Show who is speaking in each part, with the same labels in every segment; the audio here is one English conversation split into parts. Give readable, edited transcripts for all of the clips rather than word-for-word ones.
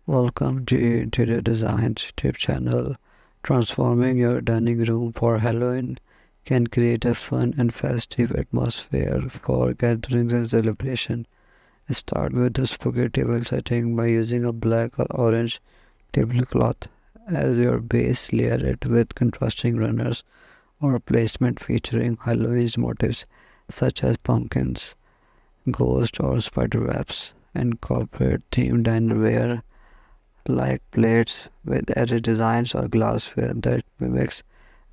Speaker 1: Welcome to Interior Design's YouTube channel. Transforming your dining room for Halloween can create a fun and festive atmosphere for gatherings and celebration. Start with the spooky table setting by using a black or orange tablecloth as your base. Layer it with contrasting runners or placement featuring Halloween motifs such as pumpkins, ghosts, or spider webs. Incorporate themed dinerware like plates with edge designs or glassware that mimics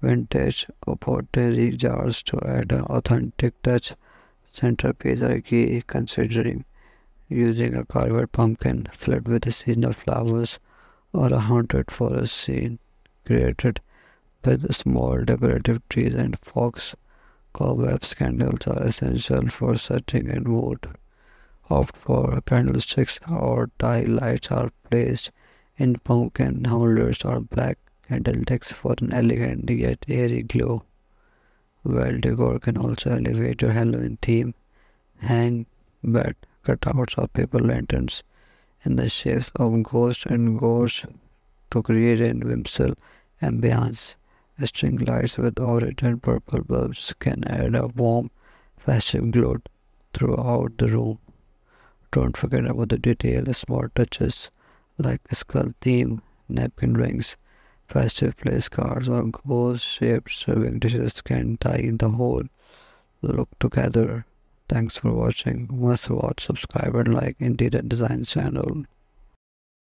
Speaker 1: vintage or pottery jars to add an authentic touch. Centerpiece are key, considering using a carved pumpkin filled with seasonal flowers or a haunted forest scene created with small decorative trees and fox. Cobwebs candles are essential for setting and mood. Opt for candlesticks or tile lights are placed in pumpkin holders or black candlesticks for an elegant yet airy glow. Well, decor can also elevate your Halloween theme. Hang bat cutouts or paper lanterns in the shapes of ghosts and ghosts to create a whimsical ambiance. String lights with orange and purple bulbs can add a warm, festive glow throughout the room. Don't forget about the detail, small touches like skull theme, napkin rings, festive place cards, or ghost-shaped serving dishes can tie the whole look together. Thanks for watching. Must watch, subscribe, and like Interior Design channel.